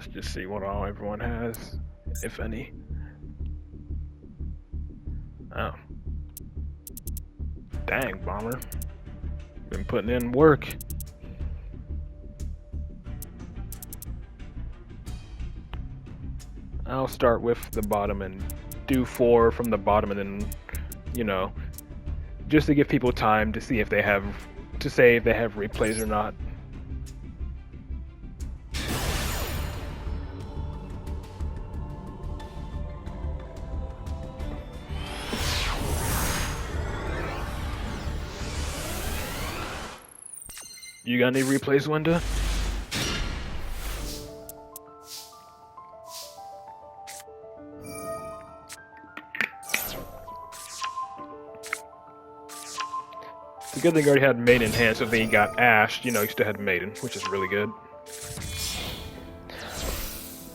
Let's just see what all everyone has, if any. Oh. Dang, Bomber. Been putting in work. I'll start with the bottom and do 4 from the bottom, and then, you know, just to give people time to see if they have, to say if they have replays or not. You got any replays, Linda? It's a good thing I already had Maiden in hand, so if he got Ash, you know, he still had Maiden, which is really good.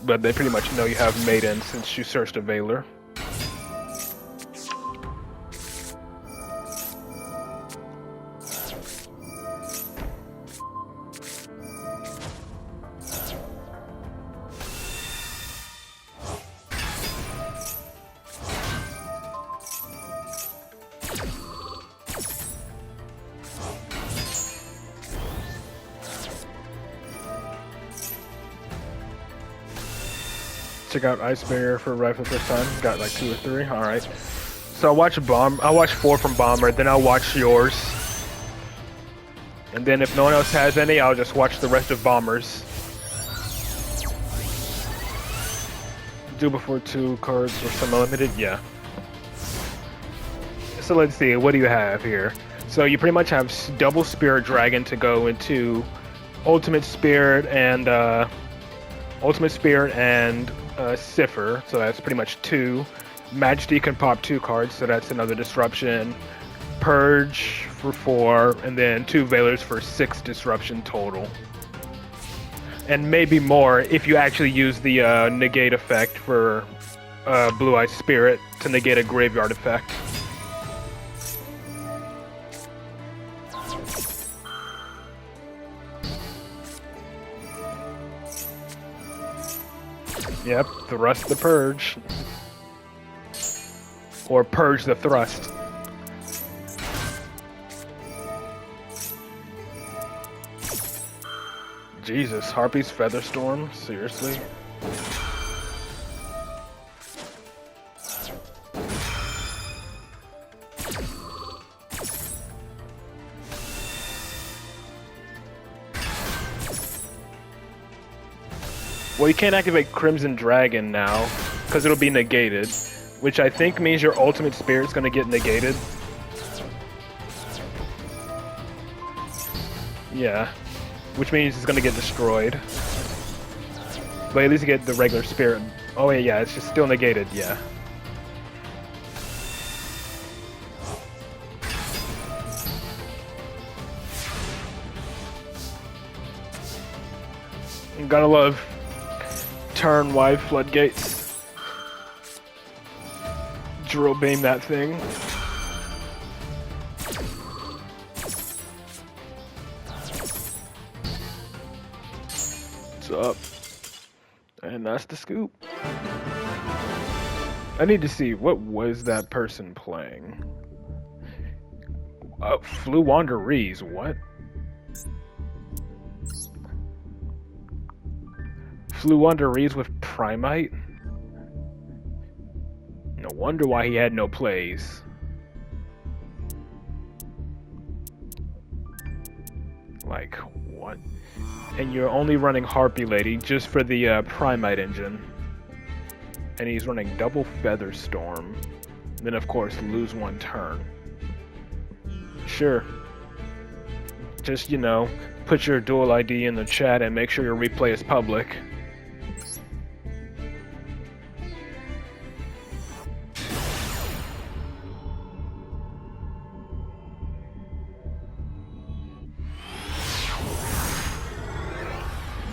But they pretty much know you have Maiden since you searched a Veiler. Check out Ice Barrier for right for the first time. Got like 2 or 3. All right. So I'll watch 4 from Bomber, then I'll watch yours. And then if no one else has any, I'll just watch the rest of Bomber's. Do before 2 cards or some limited, yeah. So let's see, what do you have here? So you pretty much have double Spirit Dragon to go into Ultimate Spirit and Cipher, so that's pretty much 2. Majesty can pop 2 cards, so that's another disruption. Purge for 4, and then 2 Veilers for 6 disruption total. And maybe more if you actually use the negate effect for Blue Eye Spirit to negate a graveyard effect. Yep, thrust the purge. Or purge the thrust. Jesus, Harpy's Featherstorm? Seriously? Well, you can't activate Crimson Dragon now, because it'll be negated, which I think means your Ultimate Spirit's gonna get negated. Yeah, which means it's gonna get destroyed. But at least you get the regular Spirit. Oh yeah, it's just still negated, yeah. You gotta love turn-wide floodgates. Drill beam that thing. What's up? And that's the scoop. I need to see, what was that person playing? Flew Wanderees, what? Flew Wanderees with Primite? No wonder why he had no plays. Like, what? And you're only running Harpy Lady just for the Primite engine. And he's running double Featherstorm. Then of course lose 1 turn. Sure. Just, you know, put your dual ID in the chat and make sure your replay is public.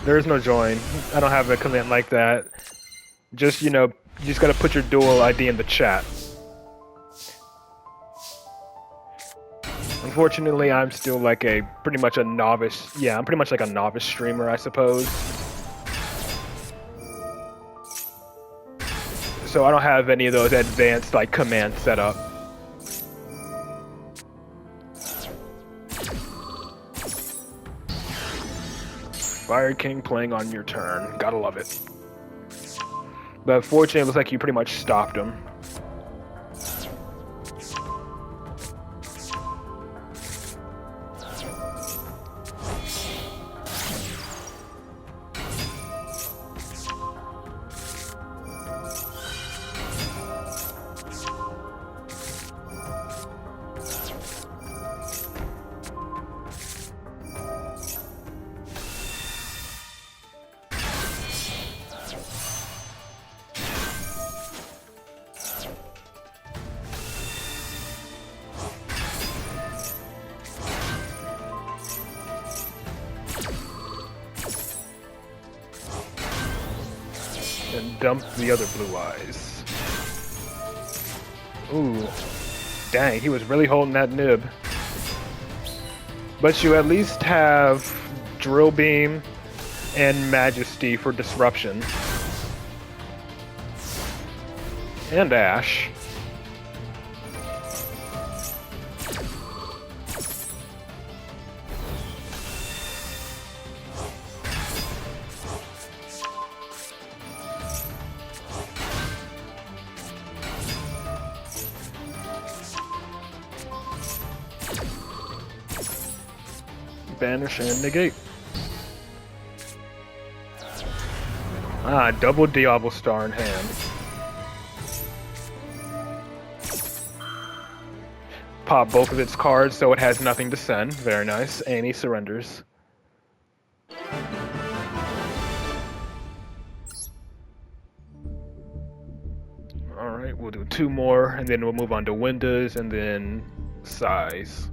There is no join. I don't have a command like that. Just, you know, you just gotta put your dual ID in the chat. Unfortunately, I'm still like pretty much a novice. Yeah, I'm pretty much like a novice streamer, I suppose. so I don't have any of those advanced like commands set up. Fire King playing on your turn. Gotta love it. But fortunately, it looks like you pretty much stopped him. And dump the other blue eyes. Ooh. Dang, he was really holding that nib. But you at least have Drill Beam and Majesty for disruption. And Ash. Banish and negate. Ah, double Diablo Star in hand. Pop both of its cards so it has nothing to send. Very nice. And he surrenders. Alright, we'll do 2 more, and then we'll move on to Windows, and then Size.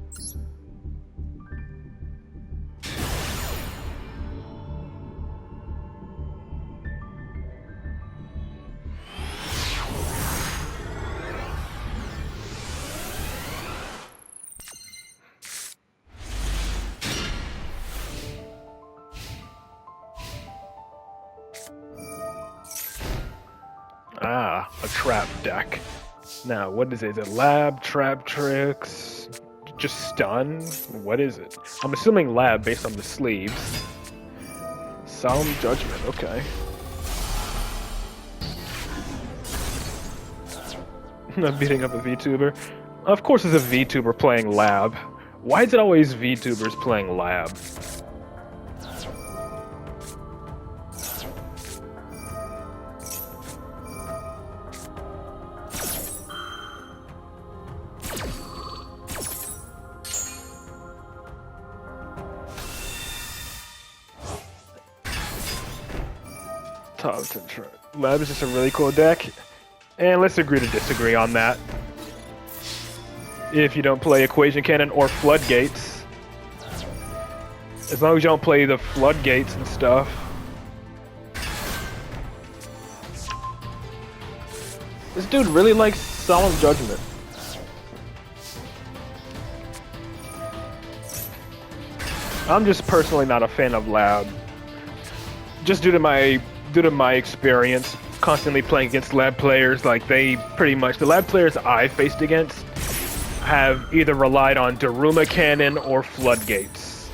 Ah, a trap deck. Now, what is it? Is it lab, trap tricks, just stun? What is it? I'm assuming lab based on the sleeves. Solemn Judgment, okay. I'm beating up a VTuber. Of course it's a VTuber playing lab. Why is it always VTubers playing lab? Top 10 Lab is just a really cool deck, and let's agree to disagree on that. If you don't play Equation Cannon or Floodgates, as long as you don't play the Floodgates and stuff. This dude really likes Solemn Judgment. I'm just personally not a fan of Lab. Just due to my experience constantly playing against lab players, like they pretty much, the lab players I faced against have either relied on Daruma Cannon or Floodgates.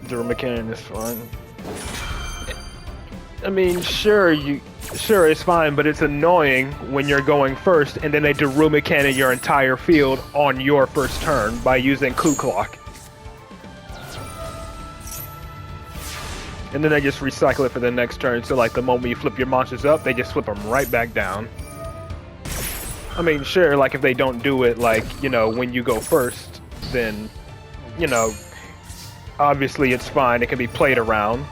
Daruma Cannon is fun. I mean, sure, it's fine, but it's annoying when you're going first and then they Daruma Cannon your entire field on your first turn by using Coup Clock. And then they just recycle it for the next turn, so like the moment you flip your monsters up, they just flip them right back down. I mean, sure, like if they don't do it, like, you know, when you go first, then, you know, obviously it's fine, it can be played around.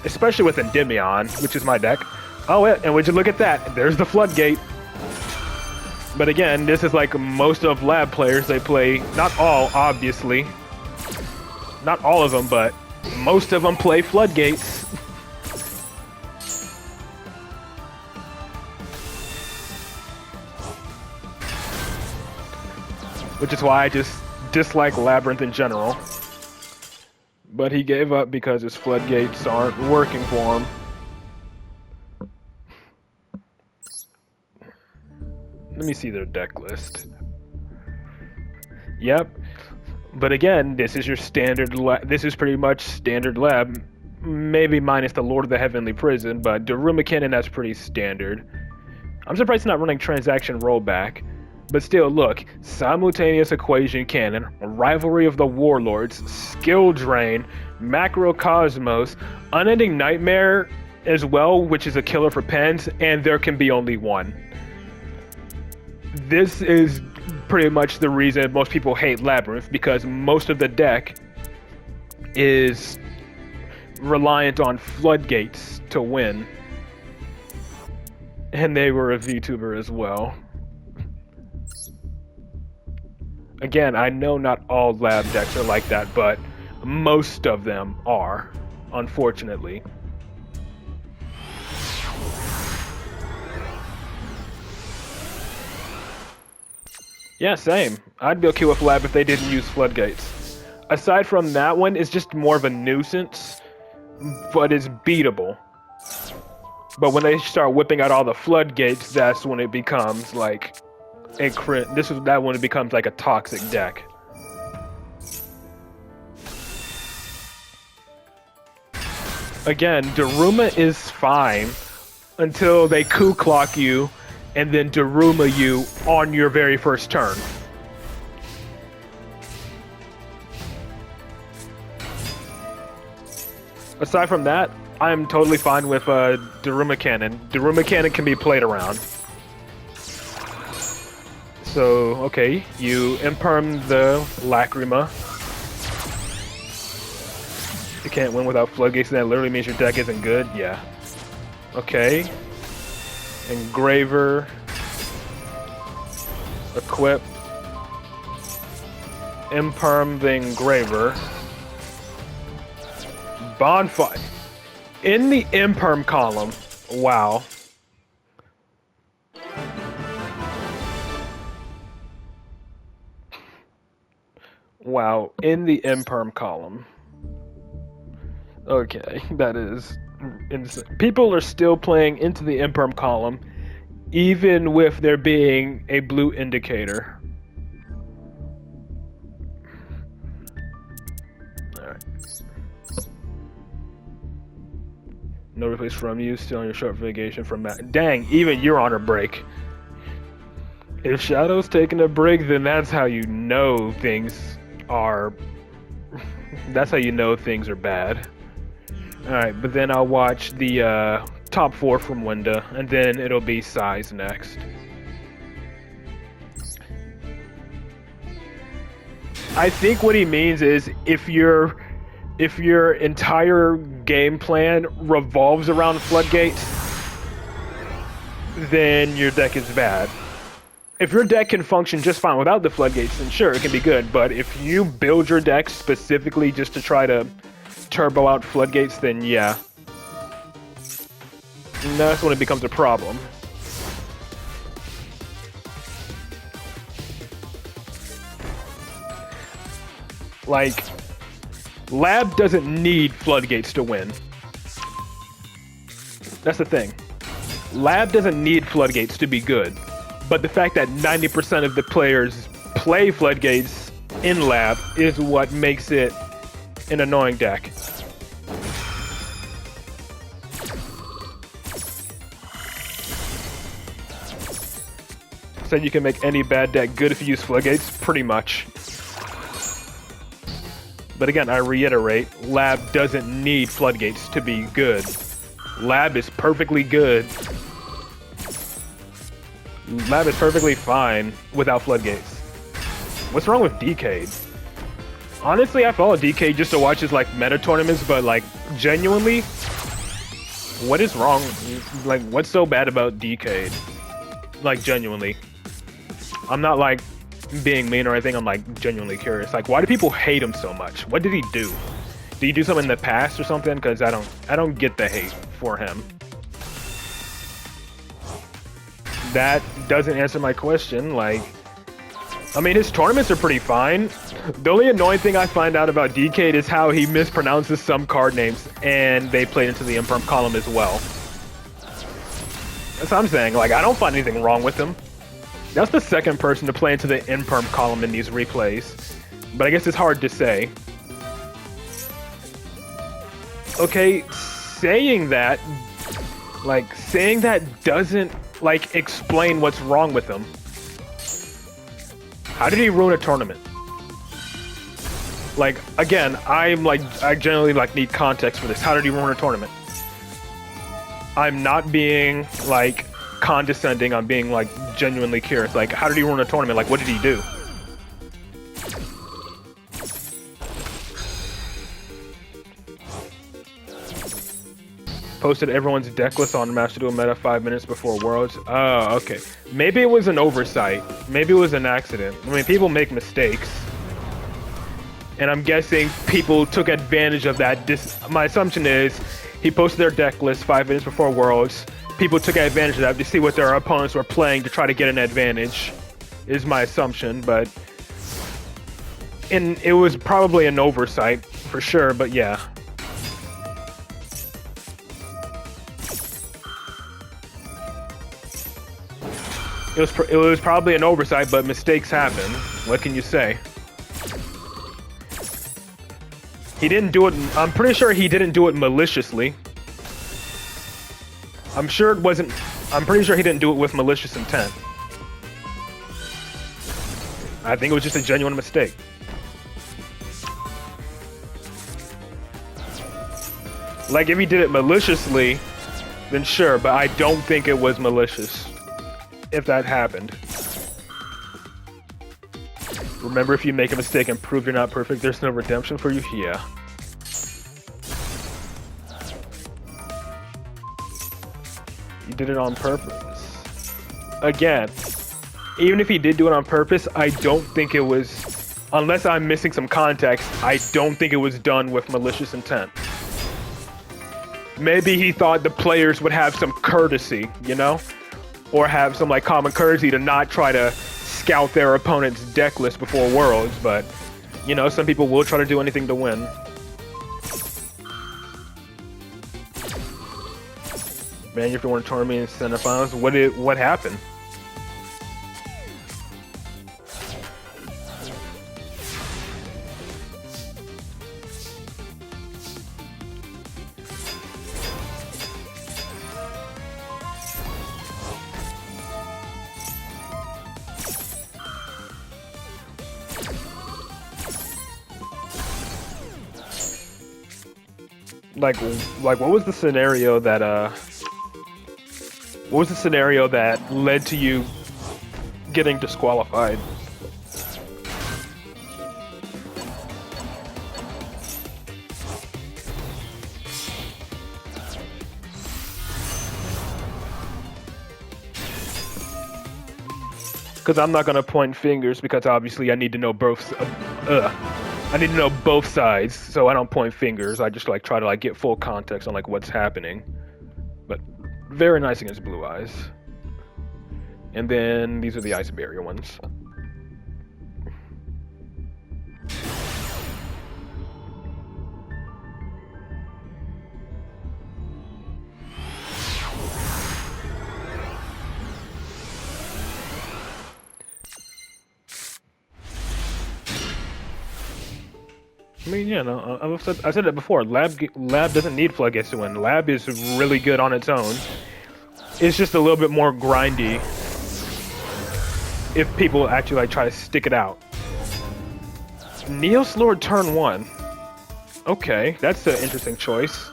Especially with Endymion, which is my deck. Oh, yeah, and would you look at that? There's the Floodgate. But again, this is like most of lab players, they play, not all, obviously. Not all of them, but most of them play Floodgates. which is why I just dislike Labyrinth in general. But he gave up because his floodgates aren't working for him. Let me see their deck list. Yep. But again, this is your standard this is pretty much standard lab, maybe minus the Lord of the Heavenly Prison, but Daruma Cannon, that's pretty standard. I'm surprised it's not running Transaction Rollback. But still, look, Simultaneous Equation Cannon, Rivalry of the Warlords, Skill Drain, Macrocosmos, Unending Nightmare as well, which is a killer for pens, and there can be only one. This is pretty much the reason most people hate Labyrinth, because most of the deck is reliant on floodgates to win. And they were a VTuber as well. Again, I know not all lab decks are like that, but most of them are, unfortunately. Yeah, same. I'd be okay with lab if they didn't use floodgates. Aside from that one, it's just more of a nuisance, but it's beatable. But when they start whipping out all the floodgates, that's when it becomes like a crit. That when it becomes like a toxic deck. Again, Daruma is fine until they coup clock you and then Daruma you on your very first turn. Aside from that, I'm totally fine with Daruma Cannon. Daruma Cannon can be played around. So, okay, you imperm the Lacrima. You can't win without floodgates, and that literally means your deck isn't good? Yeah. Okay. Engraver. Equip. Imperm the Engraver. Bonfire. In the imperm column. Wow. Wow. In the imperm column. Okay, that is insane. People are still playing into the imperm column, even with there being a blue indicator. Alright. No replace from you, still on your short vacation from Matt. Dang, even you're on a break. If Shadow's taking a break, then that's how you know things are... that's how you know things are bad. Alright, but then I'll watch the top 4 from Linda, and then it'll be Size next. I think what he means is if your entire game plan revolves around floodgates, then your deck is bad. If your deck can function just fine without the floodgates, then sure, it can be good, but if you build your deck specifically just to try to turbo out floodgates, then yeah. And that's when it becomes a problem. Like, Lab doesn't need floodgates to win. That's the thing. Lab doesn't need floodgates to be good. But the fact that 90% of the players play floodgates in Lab is what makes it an annoying deck. So you can make any bad deck good if you use floodgates, pretty much. But again, I reiterate, Lab doesn't need floodgates to be good. Lab is perfectly good. Lab is perfectly fine without floodgates. What's wrong with Decade? Honestly, I follow Decade just to watch his like meta tournaments, but like genuinely, what is wrong? Like, what's so bad about Decade? Like, genuinely. I'm not like being mean or anything, I'm like genuinely curious. Like, why do people hate him so much? What did he do? Did he do something in the past or something? Because I don't get the hate for him. That doesn't answer my question. Like, I mean, his tournaments are pretty fine. The only annoying thing I find out about Decade is how he mispronounces some card names, and they played into the imperm column as well. That's what I'm saying. Like, I don't find anything wrong with him. That's the second person to play into the imperm column in these replays. But I guess it's hard to say. Okay, saying that doesn't, like, explain what's wrong with him. How did he ruin a tournament? Like, again, I generally, like, need context for this. How did he ruin a tournament? I'm not being, like, condescending. I'm being, like, genuinely curious. Like, how did he ruin a tournament? Like, what did he do? Posted everyone's deck list on Master Duel Meta 5 minutes before Worlds. Oh, okay. Maybe it was an oversight. Maybe it was an accident. I mean, people make mistakes. And I'm guessing people took advantage of that. My assumption is he posted their deck list 5 minutes before Worlds. People took advantage of that to see what their opponents were playing to try to get an advantage, is my assumption. But it was probably an oversight, for sure, but yeah. It was probably an oversight, but mistakes happen. What can you say? He didn't do it. I'm pretty sure he didn't do it maliciously. I'm pretty sure he didn't do it with malicious intent. I think it was just a genuine mistake. Like, if he did it maliciously, then sure, but I don't think it was malicious. If that happened. Remember, if you make a mistake and prove you're not perfect, there's no redemption for you? Yeah. You did it on purpose. Again, even if he did do it on purpose, I don't think it was, unless I'm missing some context, I don't think it was done with malicious intent. Maybe he thought the players would have some courtesy, you know? Or have some, like, common courtesy to not try to scout their opponent's deck list before Worlds, but, you know, some people will try to do anything to win. Man, you have to win a tournament in semifinals. What happened? Like what was the scenario that led to you getting disqualified? Because I'm not gonna point fingers, because obviously I need to know both. I need to know both sides, so I don't point fingers. I just, like, try to, like, get full context on, like, what's happening. But very nice against Blue Eyes. And then these are the Ice Barrier ones. I mean, yeah, no, I said it before. Lab doesn't need floodgates to win. Lab is really good on its own. It's just a little bit more grindy if people actually, like, try to stick it out. Neos Lord turn 1. Okay, that's an interesting choice.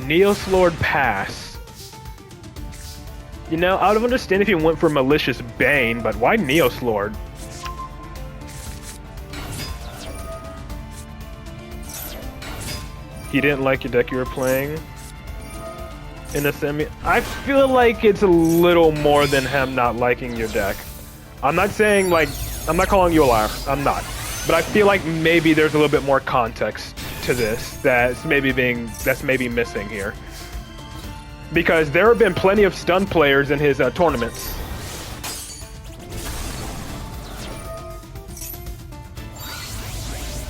Neos Lord pass. You know, I would understand if he went for Malicious Bane, but why Neos Lord? He didn't like your deck you were playing in the semi. I feel like it's a little more than him not liking your deck. I'm not saying, like, I'm not calling you a liar. I'm not. But I feel like maybe there's a little bit more context to this that's maybe missing here. Because there have been plenty of stun players in his tournaments.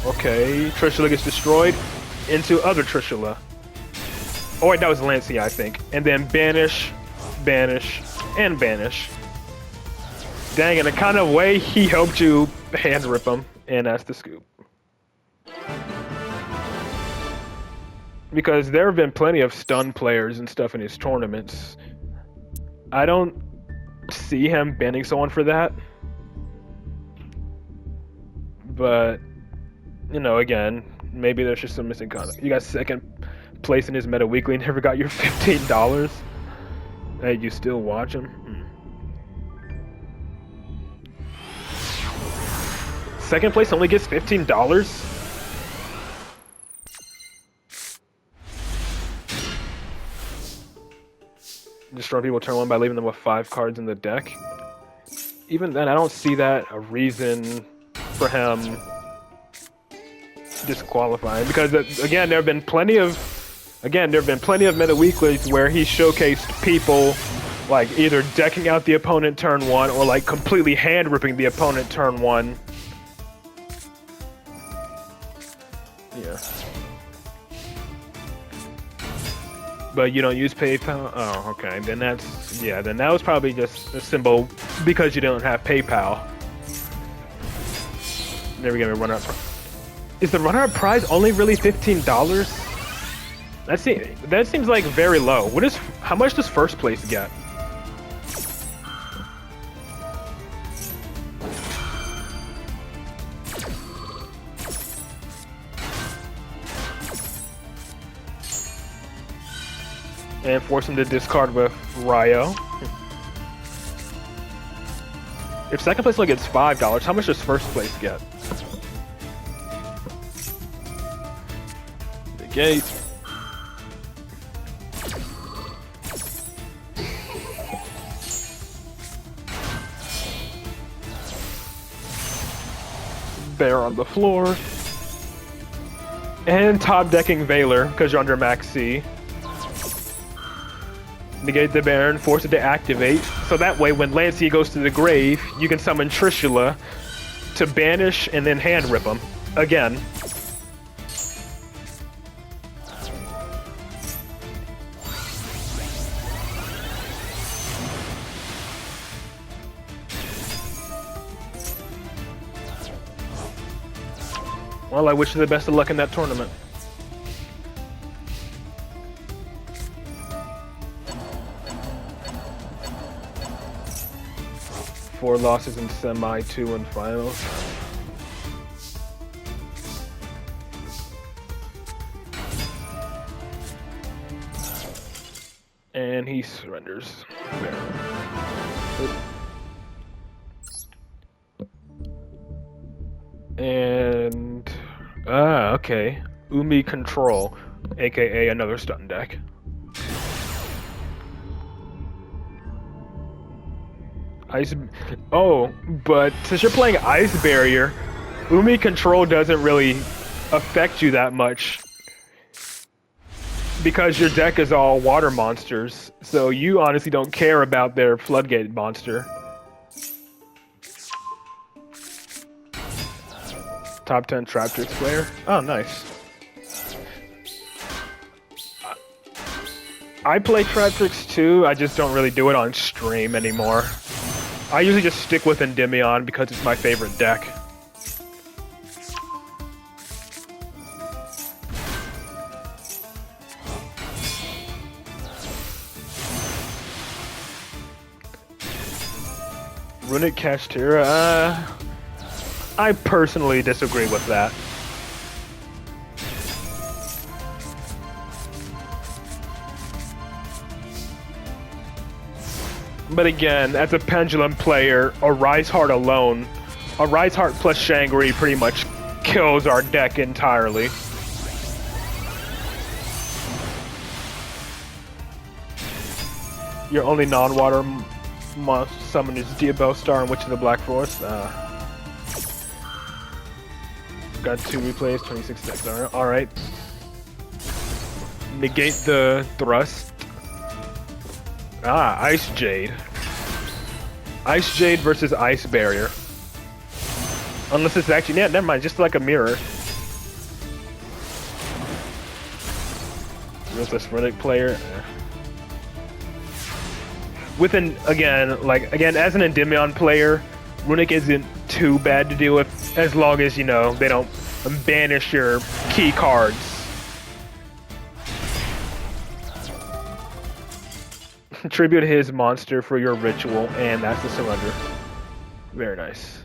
Okay, Trishula gets destroyed into other Trishula. Oh wait, that was Lancey, I think. And then banish, banish, and banish. Dang, in a kind of way, he helped you hand rip him, and that's the scoop. Because there have been plenty of stun players and stuff in his tournaments. I don't see him banning someone for that. But, you know, again, maybe there's just some missing content. You got second place in his Meta Weekly and never got your $15. Hey, you still watch him? Second place only gets $15? Destroy people turn one by leaving them with 5 cards in the deck. Even then, I don't see that a reason for him disqualifying, because again, there have been plenty of Meta Weeklies where he showcased people like either decking out the opponent turn 1 or like completely hand ripping the opponent turn 1. Yeah. But you don't use PayPal? Oh, okay. Then that's, yeah, then that was probably just a symbol because you don't have PayPal. Never get a runner-up. Is the runner-up prize only really $15? That seems like very low. How much does first place get? And force him to discard with Ryo. If second place only gets $5, how much does first place get? Negate. Bear on the floor. And top decking Valor, because you're under max C. Negate the Baron, force it to activate, so that way when Lancey goes to the grave, you can summon Trishula to banish and then hand rip him again. Well, I wish you the best of luck in that tournament. Four losses in semi, 2 in finals. And he surrenders. And okay. Umi Control, aka another stun deck. But since you're playing Ice Barrier, Umi Control doesn't really affect you that much because your deck is all water monsters, so you honestly don't care about their Floodgate monster. Top 10 Traptrix player? Oh, nice. I play Traptrix too, I just don't really do it on stream anymore. I usually just stick with Endymion because it's my favorite deck. Runic Kashtira, I personally disagree with that. But again, as a Pendulum player, a Rise Heart alone, a Rise Heart plus Shangri pretty much kills our deck entirely. Your only non-water summon is Diabell Star and Witch of the Black Forest. Got 2 replays, 26 decks. Alright. Negate the thrust. Ah, Ice Jade. Ice Jade versus Ice Barrier. Unless it's actually, yeah, never mind, just like a mirror. Ruthless Runic player. With again, as an Endymion player, Runic isn't too bad to deal with as long as, you know, they don't banish your key cards. Tribute his monster for your ritual, and that's the surrender. Very nice.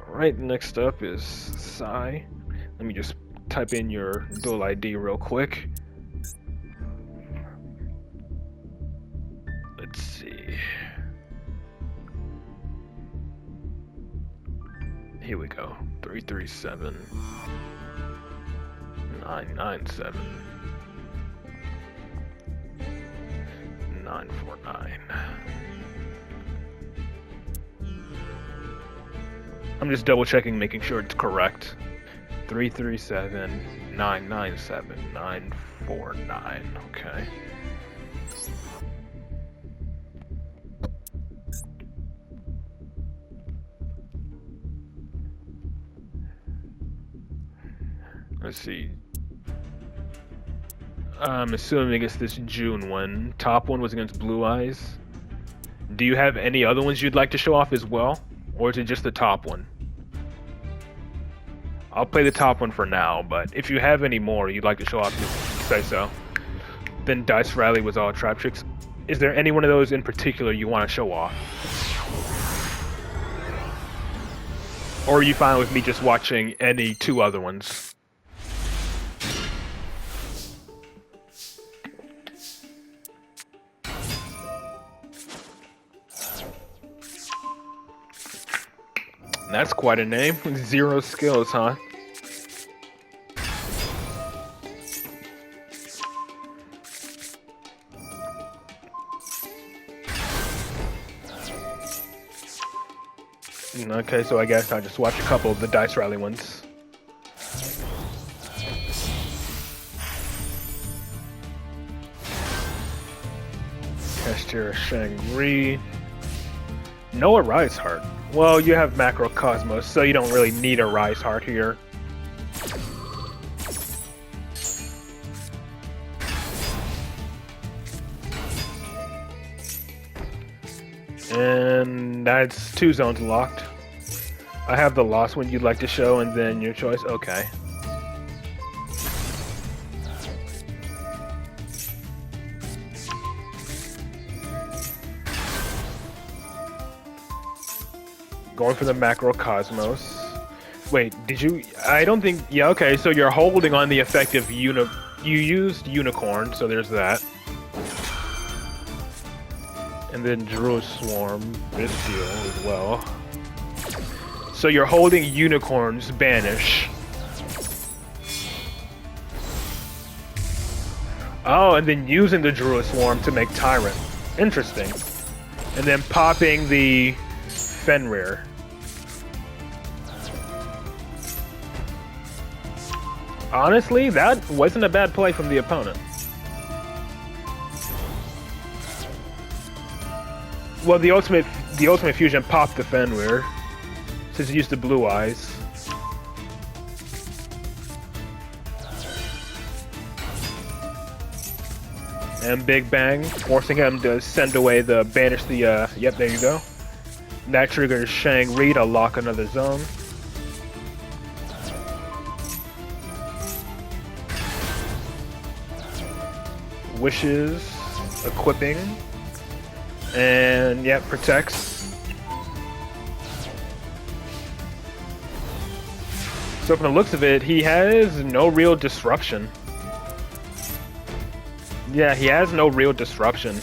Alright, next up is Sai. Let me just type in your dual ID real quick. Let's see. Here we go. 337 997 949. I'm just double checking, making sure it's correct. 337 997 949. Okay. Let's see. I'm assuming it's this June one. Top one was against Blue Eyes. Do you have any other ones you'd like to show off as well? Or is it just the top one? I'll play the top one for now, but if you have any more you'd like to show off, just say so. Then Dice Rally was all Trap Tricks. Is there any one of those in particular you want to show off? Or are you fine with me just watching any two other ones? That's quite a name. 0 skills, huh? Okay, so I guess I'll just watch a couple of the Dice Rally ones. Cashier Shang-Ri. No Arise Heart. Well, you have Macrocosmos, so you don't really need a Rise Heart here. And that's 2 zones locked. I have the Lost one you'd like to show, and then your choice. Okay. Going for the Macrocosmos. Wait, did you? I don't think. Yeah, okay. So you're holding on the effective You used Unicorn, so there's that. And then Drew Swarm, this deal as well. So you're holding Unicorn's Banish. Oh, and then using the Drew Swarm to make Tyrant. Interesting. And then popping the Fenrir. Honestly, that wasn't a bad play from the opponent. Well, the ultimate fusion popped the Fenrir, since it used the Blue Eyes. And Big Bang, forcing him to send away the banish the yep, there you go. That triggers Shang-Ri to lock another zone. Wishes, equipping, and yep, protects. So from the looks of it, he has no real disruption. Yeah, he has no real disruption.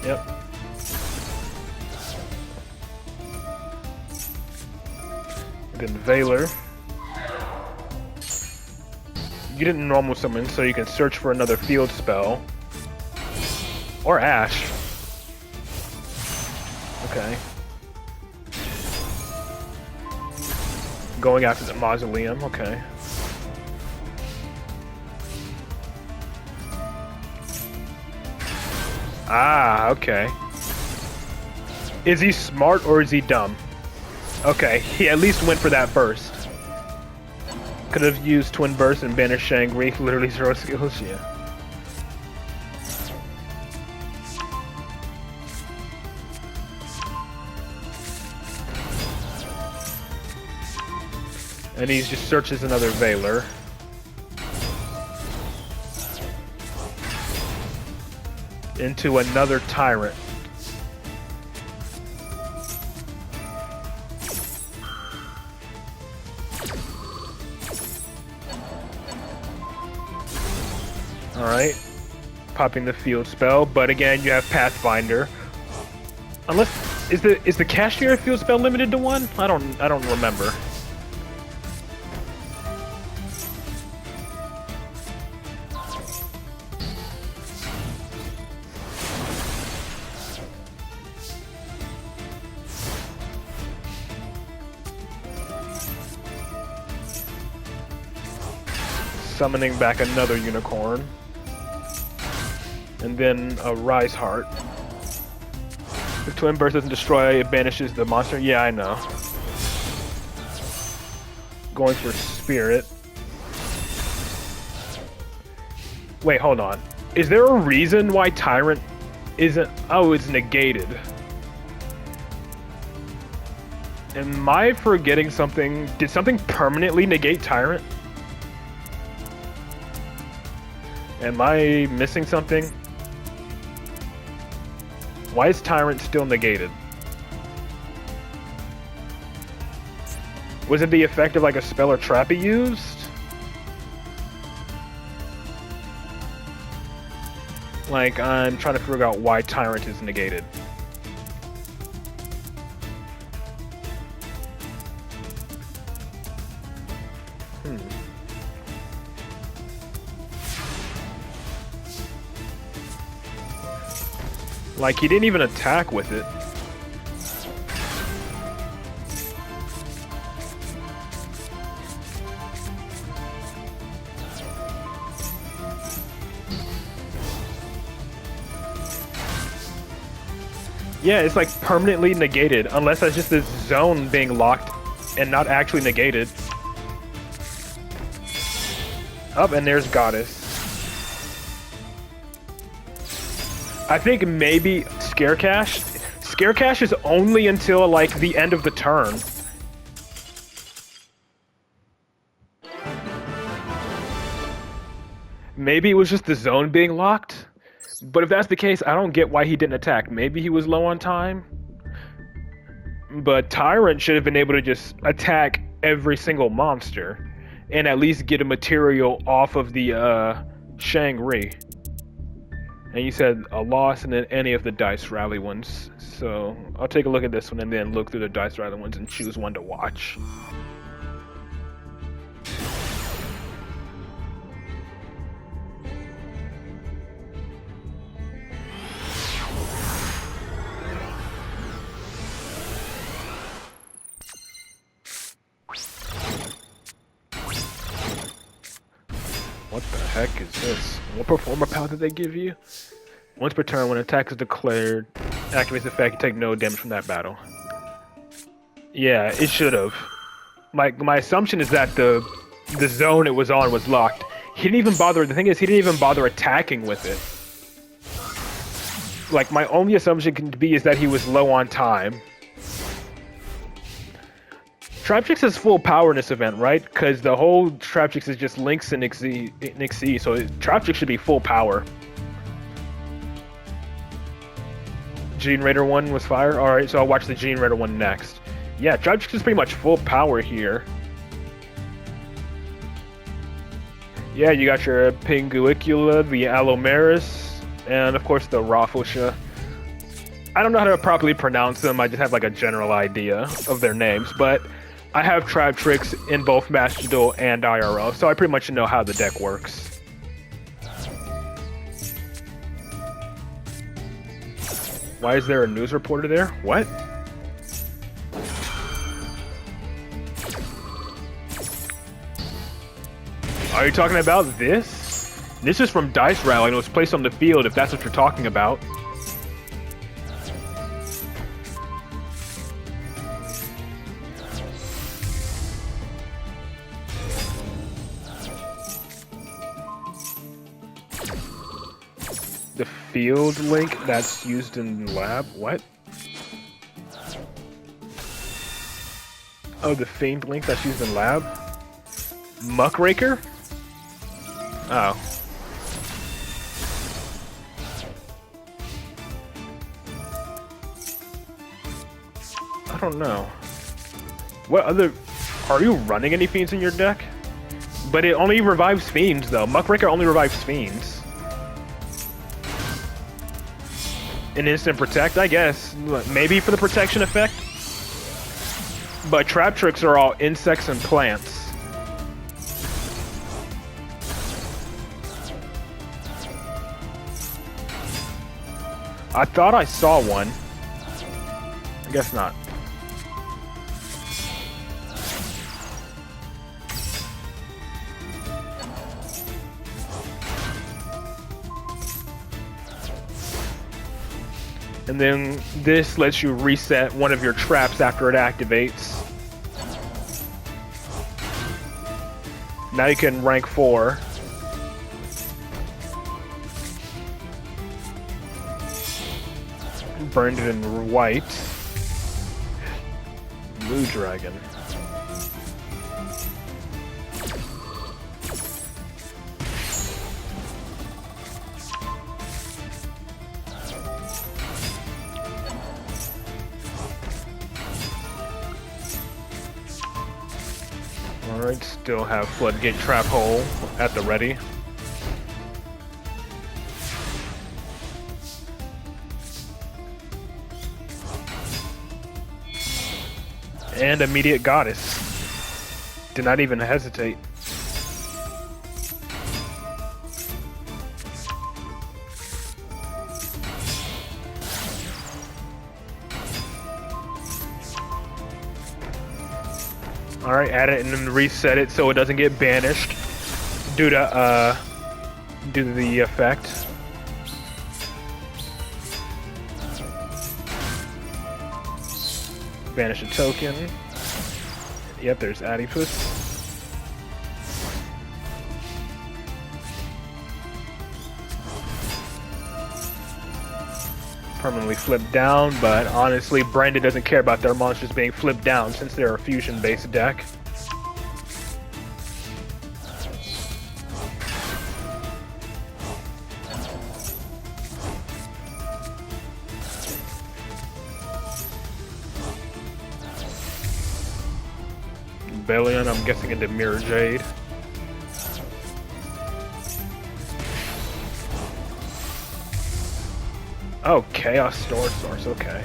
Yep. Then Valor. You didn't normal summon, so you can search for another field spell. Or Ash. Okay. Going after the mausoleum, okay. Ah, okay. Is he smart or is he dumb? Okay, he at least went for that burst. Could have used Twin Burst and banished Shangri, literally 0 skills, yeah. And he just searches another Veiler. Into another Tyrant. Alright. Popping the field spell, but again you have Pathfinder. Unless is the Cashier field spell limited to one? I don't remember. Summoning back another unicorn. And then a Rise Heart. If Twin Burst doesn't destroy, it banishes the monster. Yeah, I know. Going for Spirit. Wait, hold on. Is there a reason why Tyrant isn't... Oh, it's negated. Am I forgetting something? Did something permanently negate Tyrant? Am I missing something? Why is Tyrant still negated? Was it the effect of like a spell or trap he used? Like, I'm trying to figure out why Tyrant is negated. Like, he didn't even attack with it. Yeah, it's like permanently negated, unless that's just this zone being locked and not actually negated. Oh, and there's Goddess. I think maybe Scare Cash. Scare Cash is only until like the end of the turn. Maybe it was just the zone being locked. But if that's the case, I don't get why he didn't attack. Maybe he was low on time. But Tyrant should have been able to just attack every single monster and at least get a material off of the Shang-Ri. And you said a loss and then any of the Dice Rally ones. So I'll take a look at this one and then look through the Dice Rally ones and choose one to watch. What the heck is this? What performer power did they give you? Once per turn, when an attack is declared, activates the effect, you take no damage from that battle. Yeah, it should have. My assumption is that the zone it was on was locked. He didn't even bother. The thing is, he didn't even bother attacking with it. Like, my only assumption can be is that he was low on time. Traptrix has full power in this event, right? Because the whole Traptrix is just Lynx and Nixie, so Traptrix should be full power. Gene Raider 1 was fire? Alright, so I'll watch the Gene Raider 1 next. Yeah, Traptrix is pretty much full power here. Yeah, you got your Pinguicula, the Alomeris, and of course the Rafflesha. I don't know how to properly pronounce them, I just have like a general idea of their names, but I have Traptrix in both Master Duel and IRL, so I pretty much know how the deck works. Why is there a news reporter there? What? Are you talking about this? This is from Dice Rally and it was placed on the field, if that's what you're talking about. The field link that's used in lab? What? Oh, the famed link that's used in lab? Muckraker? Oh. I don't know. What other... Are you running any fiends in your deck? But it only revives fiends, though. Muckraker only revives fiends. An instant protect, I guess. Maybe for the protection effect? But trap tricks are all insects and plants. I thought I saw one. I guess not. And then this lets you reset one of your traps after it activates. Now you can rank 4. Burned it in white. Blue Dragon. Alright, still have Floodgate Trap Hole at the ready. And Immediate Goddess. Did not even hesitate. Alright, add it and then reset it so it doesn't get banished due to the effect. Banish a token. Yep, there's Adipus. Permanently flipped down, but honestly, Brandon doesn't care about their monsters being flipped down since they're a fusion-based deck. Bellion, I'm guessing into Mirror Jade. Oh, Chaos Store Source, okay.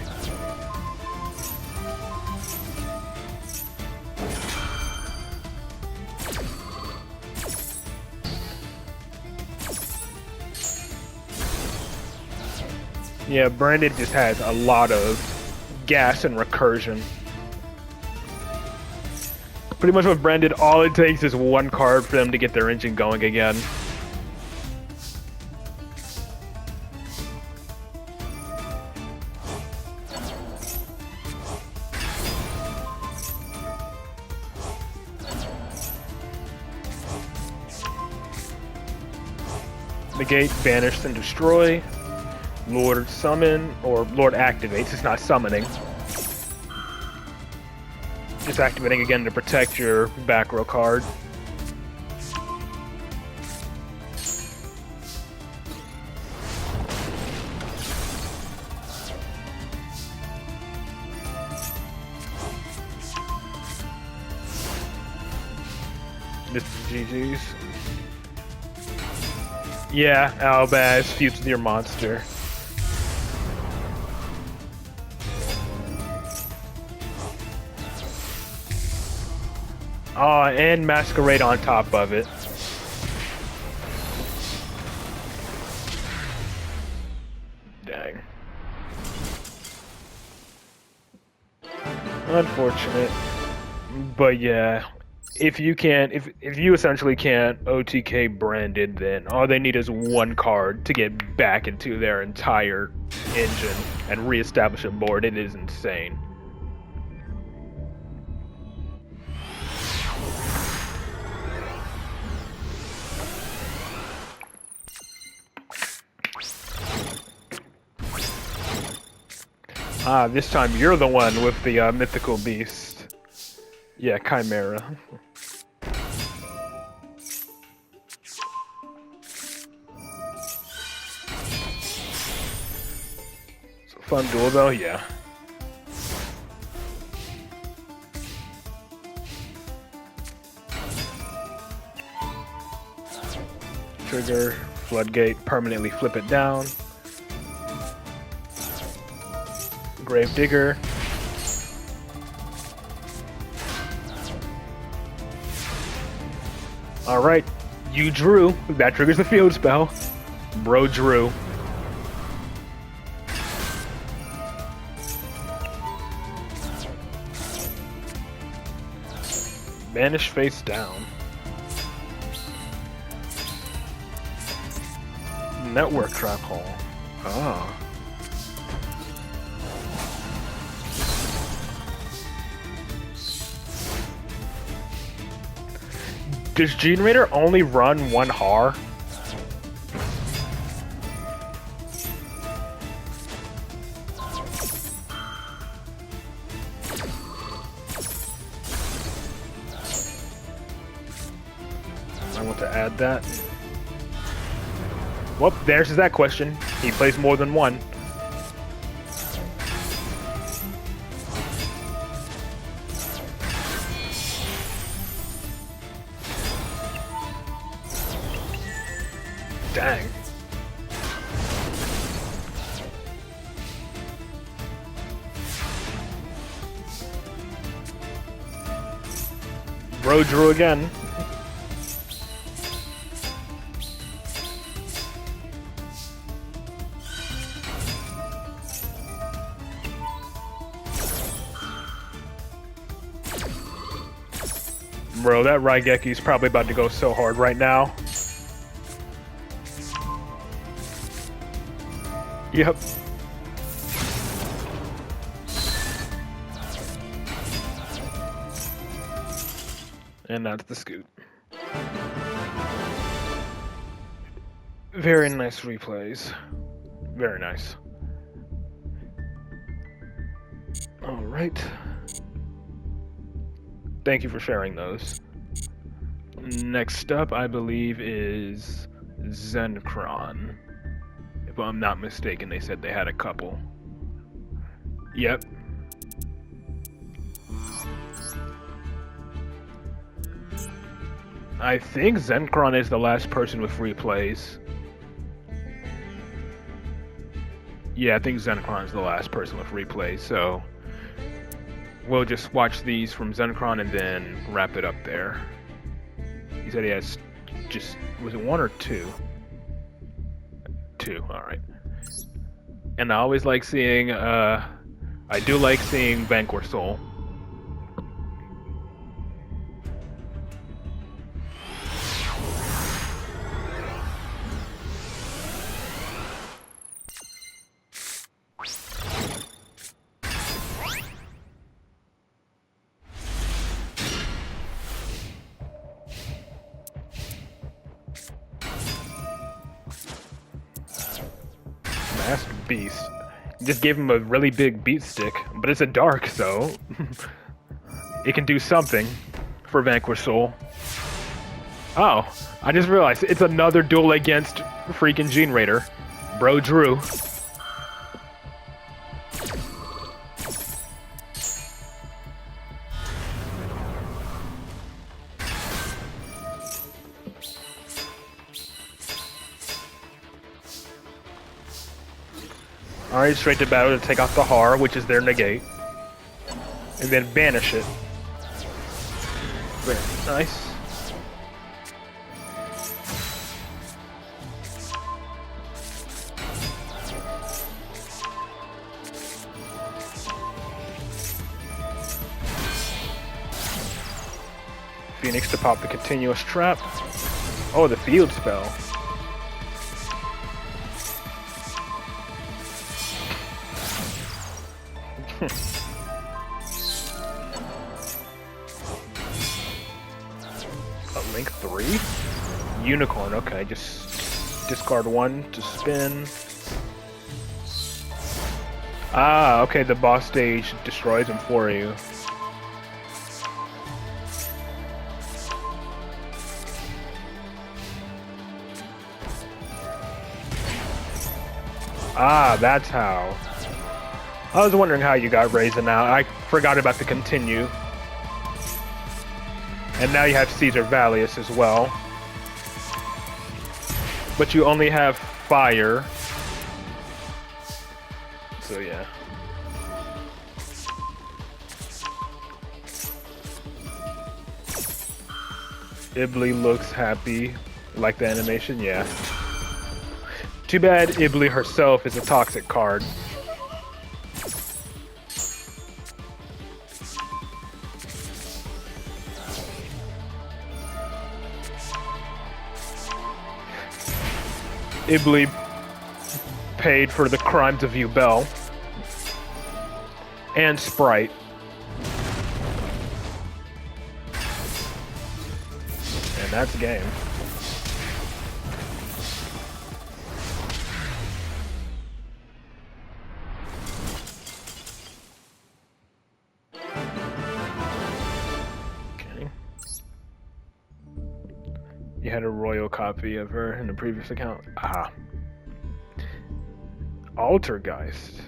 Yeah, Brandon just has a lot of gas and recursion. Pretty much with Brandon, all it takes is one card for them to get their engine going again. Negate, banish, and destroy. Lord summon, or Lord activates, it's not summoning. Just activating again to protect your back row card. This is GG's. Yeah, Albaz feuds with your monster. And Masquerade on top of it. Dang. Unfortunate. But yeah, if you essentially can't OTK branded, then all they need is one card to get back into their entire engine and reestablish a board. It is insane. Ah, this time you're the one with the mythical beast. Yeah, Chimera. It's a fun duel though, yeah. Trigger, floodgate, permanently flip it down. Gravedigger. Alright, you drew. That triggers the field spell. Bro drew. Banish face down. Network trap hole. Ah. Does Generator only run one HAR? I want to add that. Well, there's that question. He plays more than one. Dang. Bro drew again. Bro, that Raigeki's probably about to go so hard right now. Yep. And that's the scoop. Very nice replays. Very nice. All right. Thank you for sharing those. Next up, I believe, is Zenkron. If I'm not mistaken, they said they had a couple. Yep. I think Zenkron is the last person with replays. Yeah, I think Zenkron is the last person with replays, so we'll just watch these from Zenkron and then wrap it up there. He said he has just, was it one or two? Two, alright. And I always like seeing, I do like seeing Vanquish Soul. Masked Beast. Just gave him a really big beat stick, but it's a dark, so it can do something for Vanquish Soul. Oh, I just realized it's another duel against freaking Generator. Bro drew. Alright, straight to battle to take off the HAR, which is their negate. And then banish it. Very nice. Phoenix to pop the continuous trap. Oh, the field spell. A Link 3? Unicorn, okay, just discard 1 to spin. Ah, okay, the boss stage destroys him for you. Ah, that's how. I was wondering how you got Raisin out. I forgot about the continue. And now you have Caesar Valius as well. But you only have fire. So yeah. Ibli looks happy. Like the animation? Yeah. Too bad Ibli herself is a toxic card. Ibli paid for the crimes of Ubel and Sprite. And that's game. Okay. You had a royal copy of her in the previous account. Ah. Altergeist.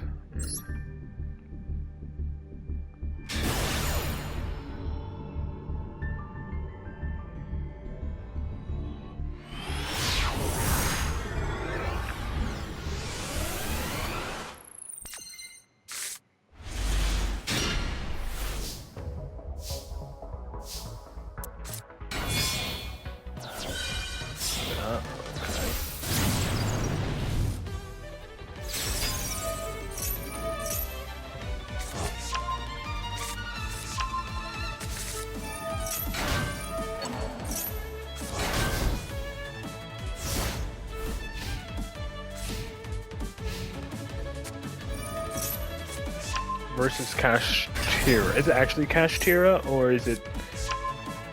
Versus Kashtira. Is it actually Kashtira, or is it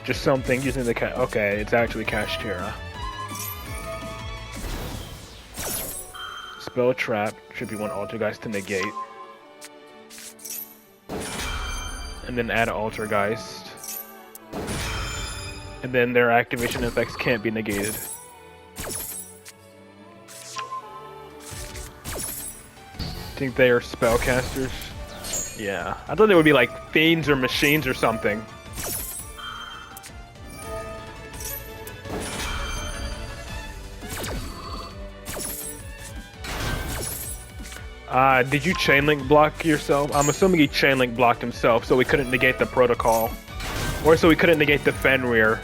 just something using the Okay, it's actually Kashtira. Spell trap should be one Altergeist to negate. And then add Altergeist. And then their activation effects can't be negated. Think they are spellcasters? Yeah, I thought they would be like fiends or machines or something. Did you chain link block yourself? I'm assuming he chain link blocked himself so we couldn't negate the protocol. Or so we couldn't negate the Fenrir.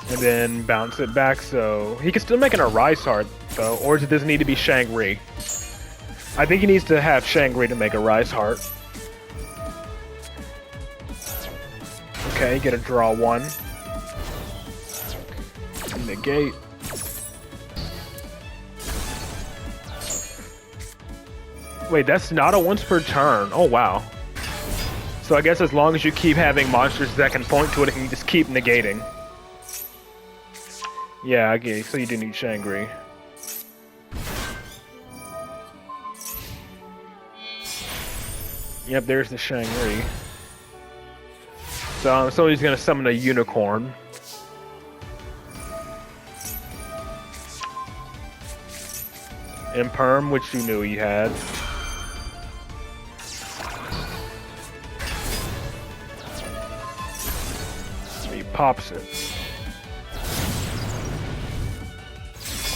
And then bounce it back, so he can still make an Arise Heart, though, or does it need to be Shangri? I think he needs to have Shangri to make a Rise Heart. Okay, get a draw 1. Negate. Wait, that's not a once per turn. Oh wow. So I guess as long as you keep having monsters that can point to it, it can just keep negating. Yeah, okay, so you do need Shangri. Yep, there's the Shangri. So somebody's gonna summon a unicorn. Imperm, which you knew you had. He pops it.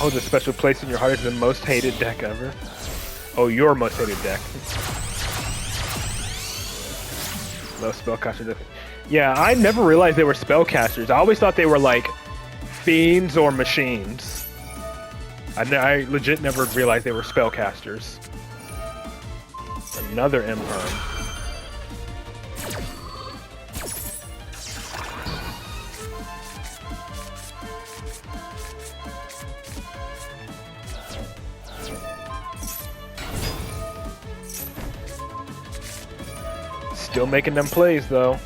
Oh, the special place in your heart is the most hated deck ever. Oh, your most hated deck. Low spellcaster. Yeah, I never realized they were spellcasters. I always thought they were like fiends or machines. I legit never realized they were spellcasters. Another M-Perm. Still making them plays, though.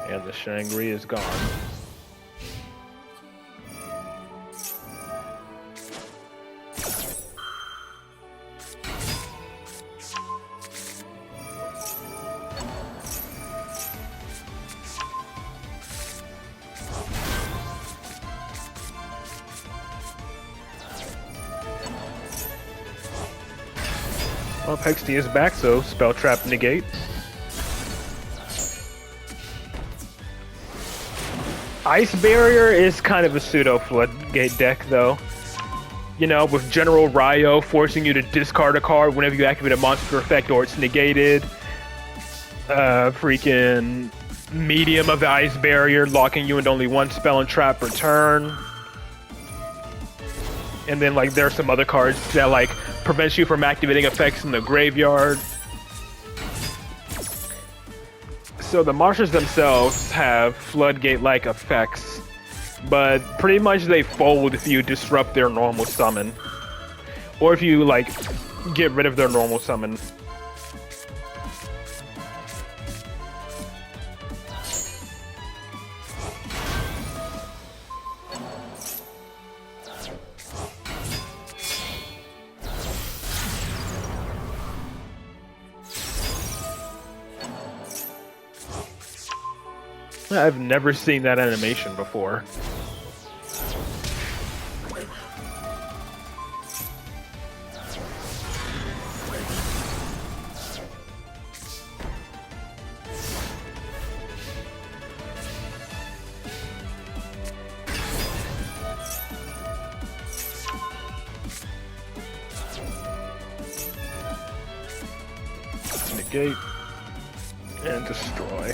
And the Shangri is gone. Well, Hexty is back, so Spell Trap negate. Ice Barrier is kind of a pseudo floodgate deck, though. You know, with General Ryo forcing you to discard a card whenever you activate a monster effect or it's negated. Freaking Medium of the Ice Barrier locking you into only one spell and trap per turn. And then, like, there are some other cards that, like, prevents you from activating effects in the graveyard. So the monsters themselves have floodgate-like effects, but pretty much they fold if you disrupt their normal summon. Or if you, like, get rid of their normal summon. I've never seen that animation before. Negate and destroy.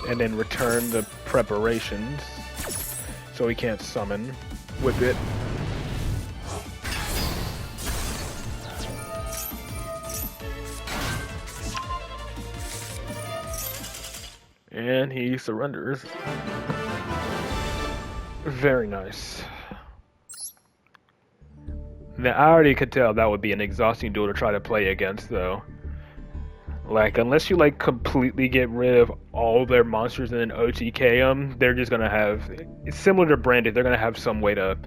And then return the preparations so he can't summon with it. And he surrenders. Very nice. Now, I already could tell that would be an exhausting duel to try to play against, though. Like, unless you, like, completely get rid of all their monsters and then OTK them, they're just gonna have... It's similar to Branded, they're gonna have some way to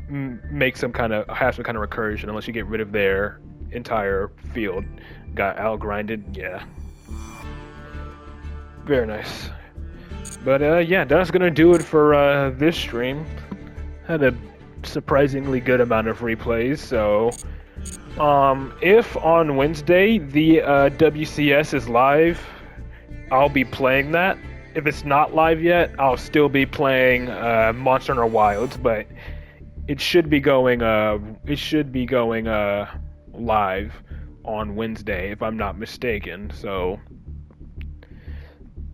make some kind of... have some kind of recursion, unless you get rid of their entire field. Got out-grinded, yeah. Very nice. But, yeah, that's gonna do it for, this stream. Had a surprisingly good amount of replays, so... if on Wednesday the WCS is live, I'll be playing that. If it's not live yet, I'll still be playing Monster Hunter Wilds, but it should be going live on Wednesday if I'm not mistaken. So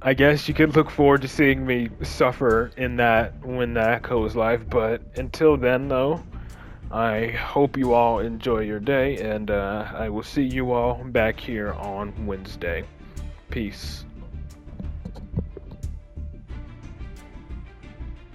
I guess you could look forward to seeing me suffer in that when that goes live, but until then though, I hope you all enjoy your day, and I will see you all back here on Wednesday. Peace.